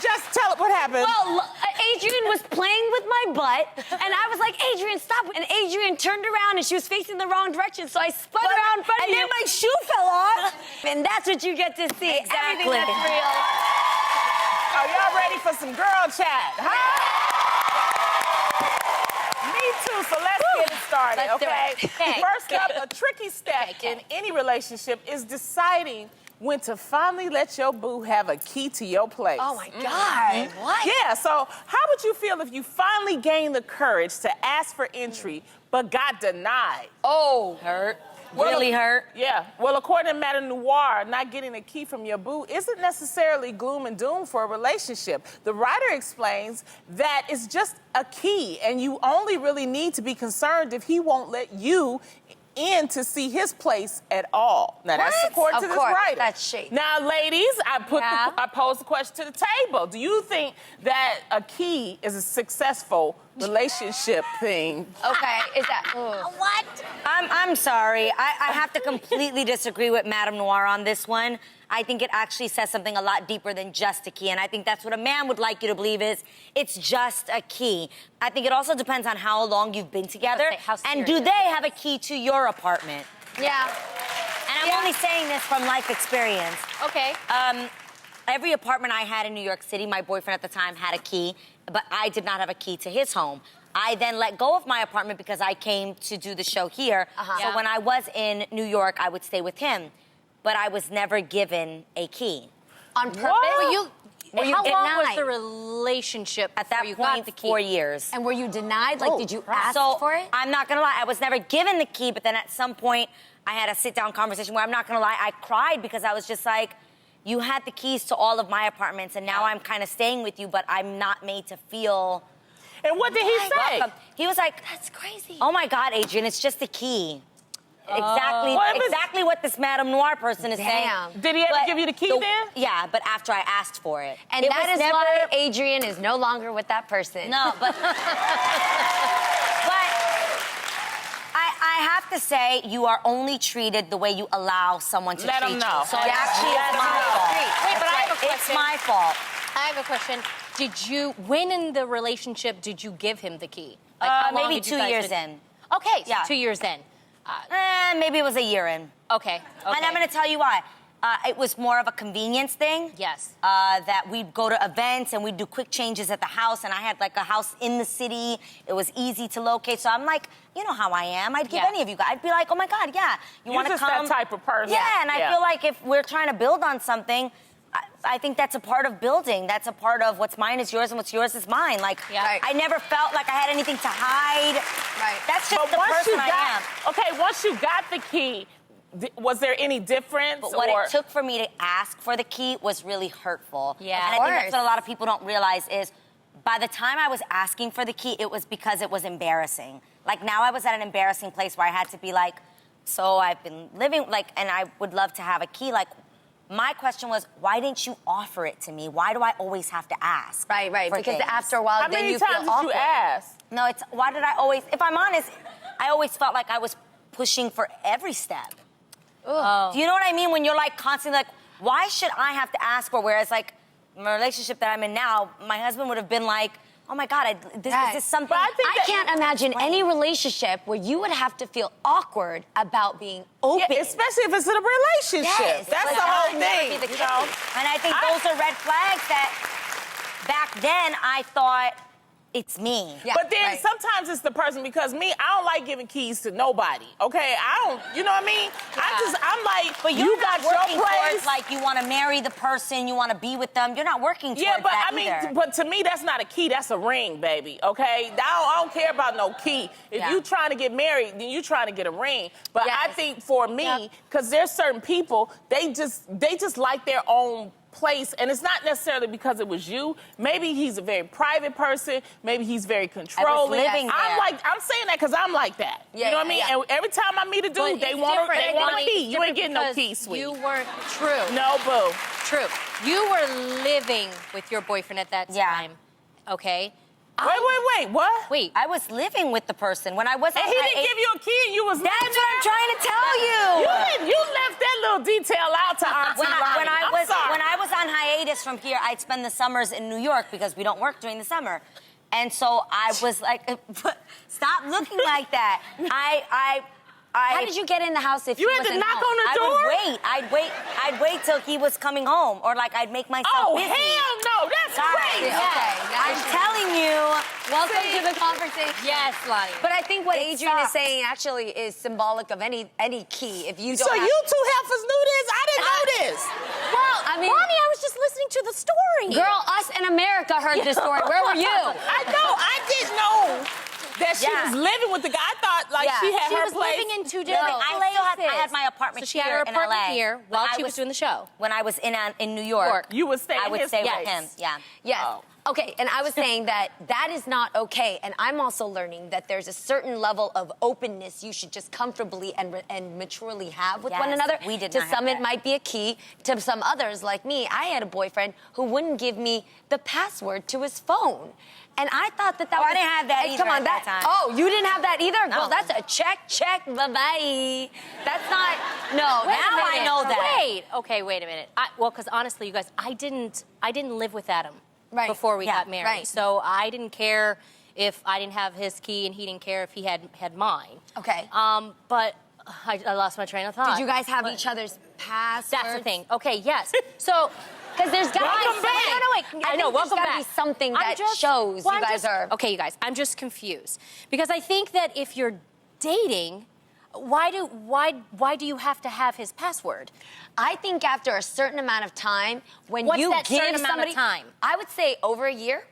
just tell it what happened. Well, Adrienne was playing with my butt, and I was like, Adrienne, stop. And Adrienne turned around, and she was facing the wrong direction, so I spun around in front of you. And then my shoe fell off. And that's what you get to see. Exactly. Everything that's real. Are y'all ready for some girl chat? Huh? Me too, so let's get it started, Let's do okay? it. Okay. First up, a tricky step in any relationship is deciding when to finally let your boo have a key to your place. Oh, my God. What? Yeah, so how would you feel if you finally gained the courage to ask for entry but got denied? Oh. Hurt. Really hurt. Yeah. Well, according to Madame Noir, not getting a key from your boo isn't necessarily gloom and doom for a relationship. The writer explains that it's just a key, and you only really need to be concerned if he won't let you in to see his place at all. Now, that's according to this writer. That's shady. Now, ladies, I posed the question to the table. Do you think that a key is a successful relationship thing? Okay, is that... What? I'm sorry. I have to completely disagree with Madame Noir on this one. I think it actually says something a lot deeper than just a key, and I think that's what a man would like you to believe is it's just a key. I think it also depends on how long you've been together, and do they have a key to your apartment? Yeah. And I'm only saying this from life experience. Okay. Every apartment I had in New York City, my boyfriend at the time had a key, but I did not have a key to his home. I then let go of my apartment because I came to do the show here. So when I was in New York, I would stay with him. But I was never given a key. On purpose? How long was the relationship at that point? 4 years. And were you denied? Like, did you ask for it? I'm not gonna lie, I was never given the key, but then at some point, I had a sit-down conversation where I'm not gonna lie, I cried because I was just like, you had the keys to all of my apartments, and now I'm kind of staying with you, but I'm not made to feel... And what did he say? Welcome. He was like, that's crazy. Oh my God, Adrienne, it's just a key. Exactly what this Madame Noir person is saying. Did he ever give you the key then? Yeah, but after I asked for it. And that is why Adrienne is no longer with that person. No, but... I have to say, you are only treated the way you allow someone to treat you. Let them know. So it actually is my fault. Wait, but I have a question. It's my fault. I have a question. When in the relationship did you give him the key? Like, how long maybe did you 2 guys years been... in. Okay, so Yeah. 2 years in. Maybe it was a year in. Okay. And I'm going to tell you why. It was more of a convenience thing. Yes. That we'd go to events and we'd do quick changes at the house, and I had like a house in the city. It was easy to locate. So I'm like, you know how I am. I'd give any of you guys. I'd be like, oh my God, yeah. You want to come? You're just that type of person. Yeah, and I feel like if we're trying to build on something, I think that's a part of building. That's a part of what's mine is yours and what's yours is mine. Like, I never felt like I had anything to hide. Right. That's just the person I am. Okay, once you got the key, was there any difference? But what it took for me to ask for the key was really hurtful. Yeah, and I think that's what a lot of people don't realize is by the time I was asking for the key, it was because it was embarrassing. Like now I was at an embarrassing place where I had to be like, so I've been living, like, and I would love to have a key. Like, my question was, why didn't you offer it to me? Why do I always have to ask? Right. Because things? after a while, then you feel awkward. How many times did you ask? No, it's, why did I always, if I'm honest, I always felt like I was pushing for every step. Oh. Do you know what I mean? When you're like constantly like, why should I have to ask for? Whereas like, in the relationship that I'm in now, my husband would have been like, oh my God, is this something? I can't imagine any relationship where you would have to feel awkward about being open. Yeah, especially if it's in a relationship. Yes, That's like, the that whole would never thing. be the You know? And I think those are red flags that back then I thought it's me. Yeah, but then sometimes it's the person, because me, I don't like giving keys to nobody, okay? I don't, you know what I mean? I'm like, but you got working your place. towards, like, you want to marry the person, you want to be with them. You're not working towards but that I mean, either. but to me, that's not a key, that's a ring, baby, okay? I don't care about no key. If you trying to get married, then you trying to get a ring. But I think for me, because there's certain people, they just like their own place, and it's not necessarily because it was you. Maybe he's a very private person. Maybe he's very controlling. I'm saying that because I'm like that. You know what I mean? And every time I meet a dude, they want a key. You ain't getting no key, sweet. You weren't true. No, boo. True. You were living with your boyfriend at that time. Okay. Wait, what? Wait. I was living with the person when I was. And he didn't give you a key, and you was. That's what I'm trying to tell you. You left that little detail out to Auntie Ronnie. When I was on hiatus from here, I'd spend the summers in New York because we don't work during the summer. And so I was like, stop looking like that. How did you get in the house if you he had to wasn't knock home? on the door? I'd wait till he was coming home, or like I'd make myself busy. Hell no, that's crazy. Okay, I'm telling you. welcome to the conversation. Yes, Lonnie. But I think what It Adrienne is sucks. saying actually is symbolic of any key. If you don't So have, you two heifers knew this? I didn't know this. Well, I mean- Lonnie, I was just listening to the story. girl, us in America heard this story. Where were you? I know. I didn't know that she Yeah. was living with the guy. I thought she had She her was place. living in two different I had my apartment So she had her here in apartment LA. here while she was doing the show. When I was in New York, You would stay I in would his stay place. with him. Yeah. Yes. Oh. Okay, and I was saying that is not okay, and I'm also learning that there's a certain level of openness you should just comfortably and maturely have with one Yes, another. we did to not some, have it that. might be a key. To some others, like me, I had a boyfriend who wouldn't give me the password to his phone. And I thought that Oh, was... I didn't have that Hey, either come on, at that time. Oh, you didn't have that either? No. Well, that's a check, bye-bye. That's not... No, Wait a now I minute. know that. Wait. Okay, wait a minute. Well, because honestly, you guys, I didn't live with Adam Right. before we Yeah, got married. right. So I didn't care if I didn't have his key, and he didn't care if he had mine. Okay. But I lost my train of thought. Did you guys have each other's passwords? That's the thing. Okay. Yes. So. Because there's got to be Welcome back. No, wait. I know. think Welcome there's gotta back. be something I'm that just- shows well, you I'm guys just- are. Okay, you guys. I'm just confused because I think that if you're dating, why do you have to have his password? I think after a certain amount of time, when What's you that give certain amount of somebody, time? I would say over a year.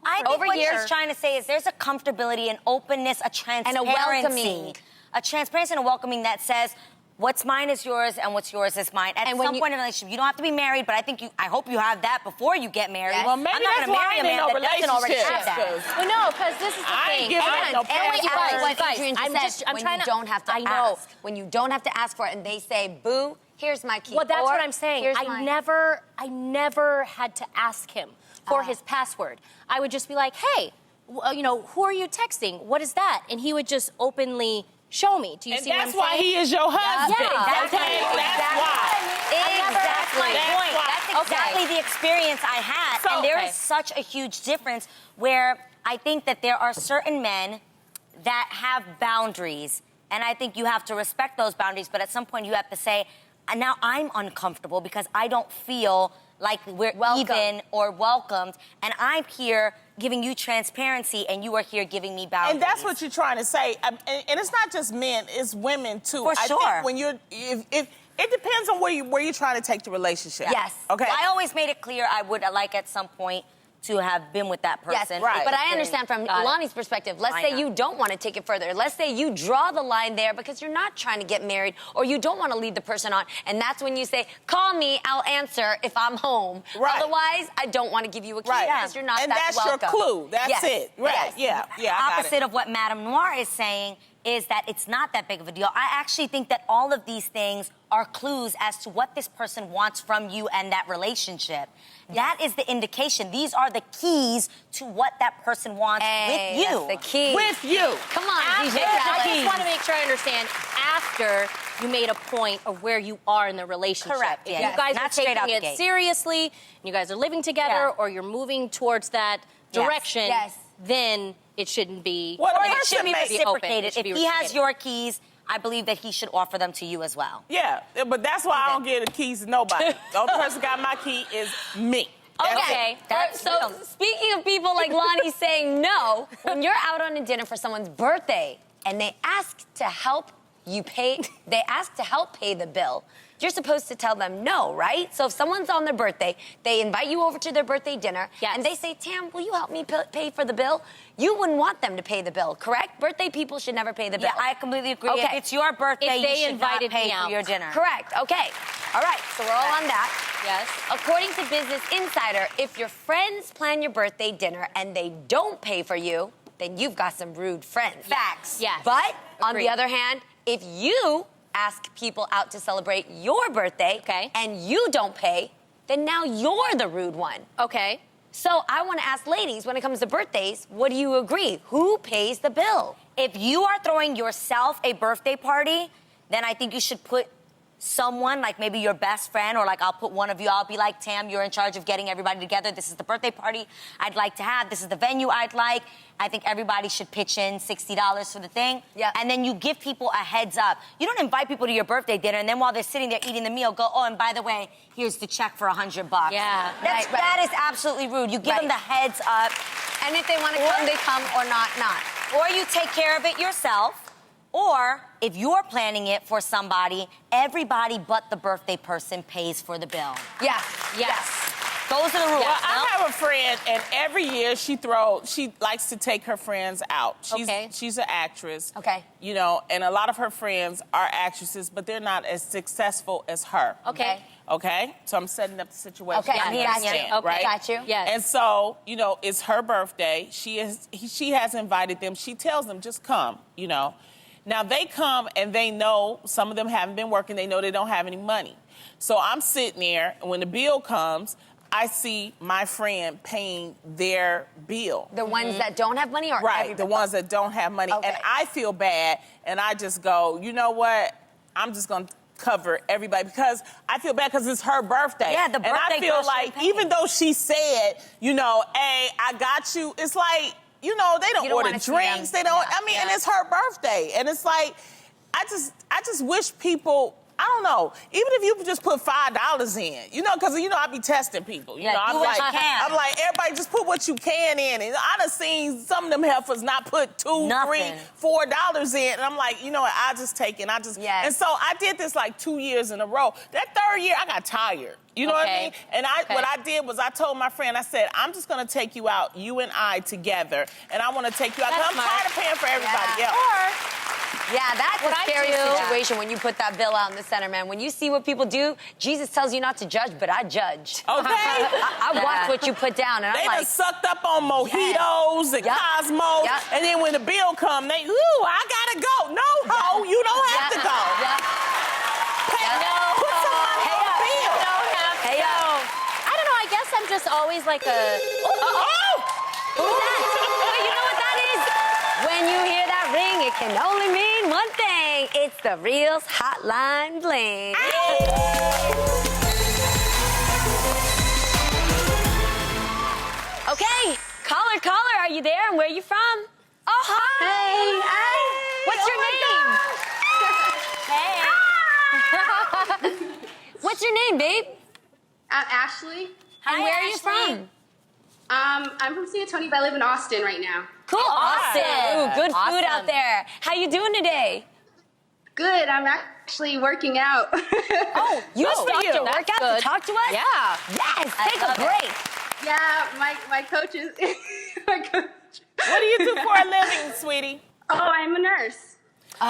I think Over what here. she's trying to say is there's a comfortability and openness, a transparency. welcoming. A transparency and a welcoming that says, what's mine is yours and what's yours is mine. At And when some you- point in a relationship, you don't have to be married, but I hope you have that before you get married. Yes. Well, maybe I'm not that's gonna why marry I a ain't in man no that doesn't already relationship. have that. Well, no, because this is the I thing. ain't giving up no And password. you guys, what guys, Adrienne I'm just just- said, I'm when trying you to- don't have to I know. ask. When you don't have to ask for it and they say, boo, here's my key. Well, that's Or, what I'm saying. "Here's I mine." never had to ask him for his password. I would just be like, hey, who are you texting? What is that? And he would just openly show me. Do you And see what I'm that's why saying? he is your husband. Yeah, That's exactly. why. That's my That's point. why. That's exactly the experience I had. So- and there Okay. is such a huge difference where I think that there are certain men that have boundaries. And I think you have to respect those boundaries. But at some point you have to say, now I'm uncomfortable because I don't feel like we're Welcome. even or welcomed. And I'm here giving you transparency and you are here giving me boundaries. And that's what you're trying to say. And it's not just men, it's women too. For I sure. think when if it depends on where you're trying to take the relationship. Yes. Okay. I always made it clear I would like at some point to have been with that Yes, person. right. But I understand from Got it. Lonnie's perspective. Let's Why say not? you don't want to take it further. Let's say you draw the line there because you're not trying to get married or you don't want to lead the person on. And that's when you say, call me, I'll answer if I'm home. Right. Otherwise, I don't want to give you a key Right. because you're not and that that's welcome. your clue. That's Yes. it. Right. Yes. Yeah. I got Opposite it. of what Madame Noir is saying is that it's not that big of a deal. I actually think that all of these things are clues as to what this person wants from you and that relationship. That is the indication. These are the keys to what that person wants Hey, with you. that's the key. With you. Come on, DJ I Khaled. just want to make sure I understand. After you made a point of where you are in the relationship. Correct, If yeah. you guys Not are straight out taking the it gate. seriously, and you guys are living together, Yeah. or you're moving towards that Yes. direction, Yes. then it shouldn't be. Well, Or the it person should be may- reciprocated. It should If be he has reciprocated. your keys, I believe that he should offer them to you as well. Yeah, but that's why I don't give the keys to nobody. The only person got my key is me. That's Okay. it. That's So, real. speaking of people like Lonnie saying no, when you're out on a dinner for someone's birthday and they ask to help you pay, they ask to help pay the bill, you're supposed to tell them no, right? So if someone's on their birthday, they invite you over to their birthday dinner, Yes. and they say, Tam, will you help me pay for the bill? You wouldn't want them to pay the bill, correct? Birthday people should never pay the bill. Yeah, I completely agree. Okay. If it's your birthday, If they you should invited not pay me for out. your dinner. Correct, okay. All right, so we're all on that. Yes. According to Business Insider, if your friends plan your birthday dinner and they don't pay for you, then you've got some rude friends. Facts. Yes. But on Agreed. the other hand, if you ask people out to celebrate your birthday Okay. and you don't pay, then now you're the rude one. Okay. So I want to ask ladies, when it comes to birthdays, what do you agree? Who pays the bill? If you are throwing yourself a birthday party, then I think you should put someone, like maybe your best friend, or like I'll put one of you, I'll be like, Tam, you're in charge of getting everybody together. This is the birthday party I'd like to have. This is the venue I'd like. I think everybody should pitch in $60 for the thing. Yeah. And then you give people a heads up. You don't invite people to your birthday dinner and then while they're sitting there eating the meal, go, oh, and by the way, here's the check for $100. Yeah. That is absolutely rude. You give them the heads up. And if they want to come, they come, or not. Or you take care of it yourself. Or if you're planning it for somebody, everybody but the birthday person pays for the bill. Yes. Those are the rules. Well, I have a friend, and every year she likes to take her friends out. She's an actress. Okay. You know, and a lot of her friends are actresses, but they're not as successful as her. Okay. Okay? So I'm setting up the situation. Okay, You got understand, you. right? Got you. Yes. And so, you know, it's her birthday. She has invited them. She tells them, just come, you know. Now, they come and they know, some of them haven't been working, they know they don't have any money. So I'm sitting there, and when the bill comes, I see my friend paying their bill. The ones that don't have money, or Right, everybody? the ones that don't have money. Okay. And I feel bad, and I just go, you know what? I'm just going to cover everybody because I feel bad because it's her birthday. Yeah, the birthday And I feel girl like, champagne. even though she said, you know, hey, I got you, it's like, you know, they don't You don't order wanna see drinks. them. They don't, Yeah, I mean, and it's her birthday. And it's like, I just wish people, I don't know, even if you just put $5 in, you know, because, you know, I be testing people. You know, do what you can. I'm like, everybody just put what you can in. And I done seen some of them heifers not put $2, Nothing. $3, $4 in. And I'm like, you know what, I just take it. Yes. And so I did this like 2 years in a row. That third year, I got tired. You know what I mean? And what I did was I told my friend, I said, I'm just going to take you out, you and I together, and I want to take you out. 'Cause I'm tired of paying for everybody else. Yeah, that's What a I scary do- situation when you put that bill out in the center, man. When you see what people do, Jesus tells you not to judge, but I judge. Okay? I watch what you put down, and They I'm done like, sucked up on mojitos and Yep. Cosmos, Yep. and then when the bill come, they, ooh, I gotta go. No, ho, you don't have to go. Yep. Hey, Yep. put some money on the bill. Hey, yo. I don't know. I guess I'm just always like a. Who's that? Wait, you know what that is? When you hear that ring, it can only mean one thing. It's the Reels Hotline Bling. Okay, caller, are you there? And where are you from? Oh, hi. What's your name? What's your name, babe? Ashley. And where are you Ashley. from? I'm from San Antonio, but I live in Austin right now. Cool, Austin. Ooh, good food Awesome. out there. How you doing today? Good. I'm actually working out. Oh, you Good for stopped you. your That's workout good. to talk to us? Yeah. Yes, take a love it. break. Yeah, my coach is. my coach. What do you do for a living, sweetie? Oh, I'm a nurse. I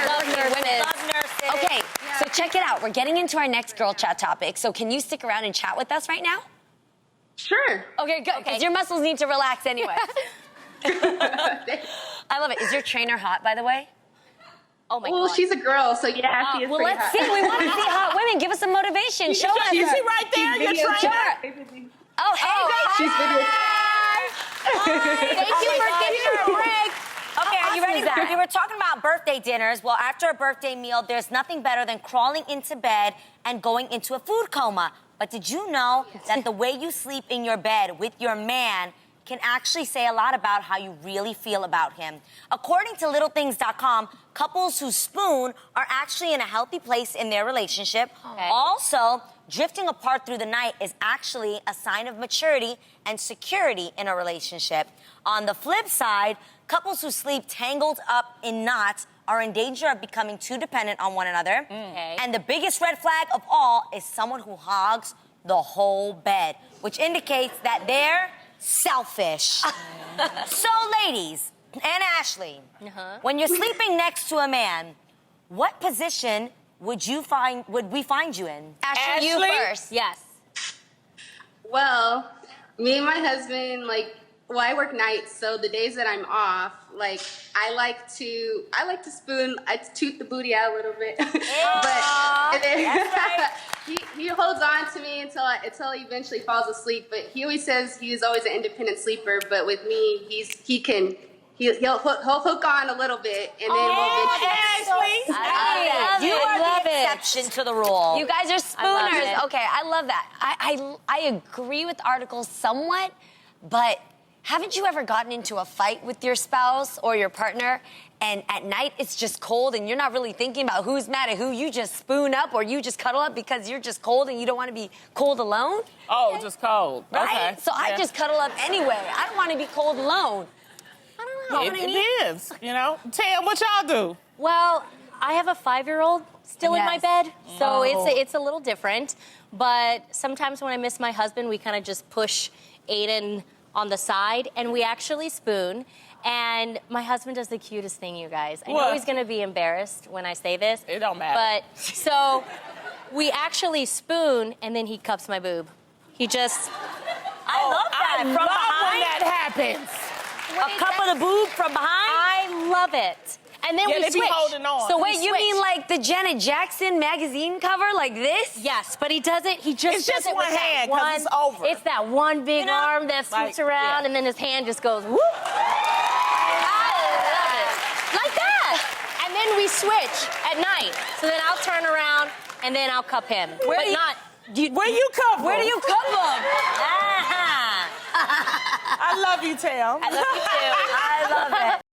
love women. Love nurses. Okay, so check it out. We're getting into our next girl chat topic. So can you stick around and chat with us right now? Sure. Okay, good. Because your muscles need to relax anyway. I love it. Is your trainer hot, by the way? Oh my Well, God. she's a girl, so yeah, she is Well, pretty let's hot. see. We want to see hot women. Give us some motivation. Show us. You see right there, your Video trainer? chat. Oh, hey, She's video. Thank you for giving her a break. Okay, are you ready? is that? We were talking about birthday dinners. Well, after a birthday meal, there's nothing better than crawling into bed and going into a food coma. But did you know that the way you sleep in your bed with your man can actually say a lot about how you really feel about him? According to littlethings.com, couples who spoon are actually in a healthy place in their relationship. Okay. Also, drifting apart through the night is actually a sign of maturity and security in a relationship. On the flip side, couples who sleep tangled up in knots are in danger of becoming too dependent on one another. Okay. And the biggest red flag of all is someone who hogs the whole bed, which indicates that they're selfish. So, ladies, and Ashley, when you're sleeping next to a man, what position would we find you in? Ashley, you Ashley? first. Yes. Well, me and my husband, I work nights, so the days that I'm off, I like to spoon. I toot the booty out a little bit, but and then, he holds on to me until he eventually falls asleep. But he always says he was always an independent sleeper. But with me, he can he'll hook on a little bit, and then we'll eventually. Ashley. You are the exception to the rule. You guys are love spooners. it. Okay, I love that. I agree with articles somewhat, but haven't you ever gotten into a fight with your spouse or your partner, and at night it's just cold and you're not really thinking about who's mad at who? You just spoon up or you just cuddle up because you're just cold and you don't want to be cold alone? Oh, just cold. Right? Okay. So I just cuddle up anyway. I don't want to be cold alone. I don't know. It is, you know. Tam, what y'all do? Well, I have a 5-year-old still in my Yes. bed, so Oh. it's a little different. But sometimes when I miss my husband, we kind of just push Aiden on the side, and we actually spoon. And my husband does the cutest thing, you guys. I know What? he's gonna be embarrassed when I say this. It don't matter. But so we actually spoon, and then he cups my boob. He just. I love that. I From love behind, when that happens. a cup of the boob from behind. I love it. And then Yeah, we they be switch. holding on. So Wait, we you switch. mean like the Janet Jackson magazine cover, like this? Yes, but he does it. He just It's does just it one with that hand, 'cause it's over. It's that one big You know, arm that like, swoops around, yeah. and then his hand just goes whoop. I love it, like that. And then we switch at night. So then I'll turn around and then I'll cup him. Where but do you- not. Where you come from? Where do you cup them? Ah. I love you, Tam. I love you too. I love it.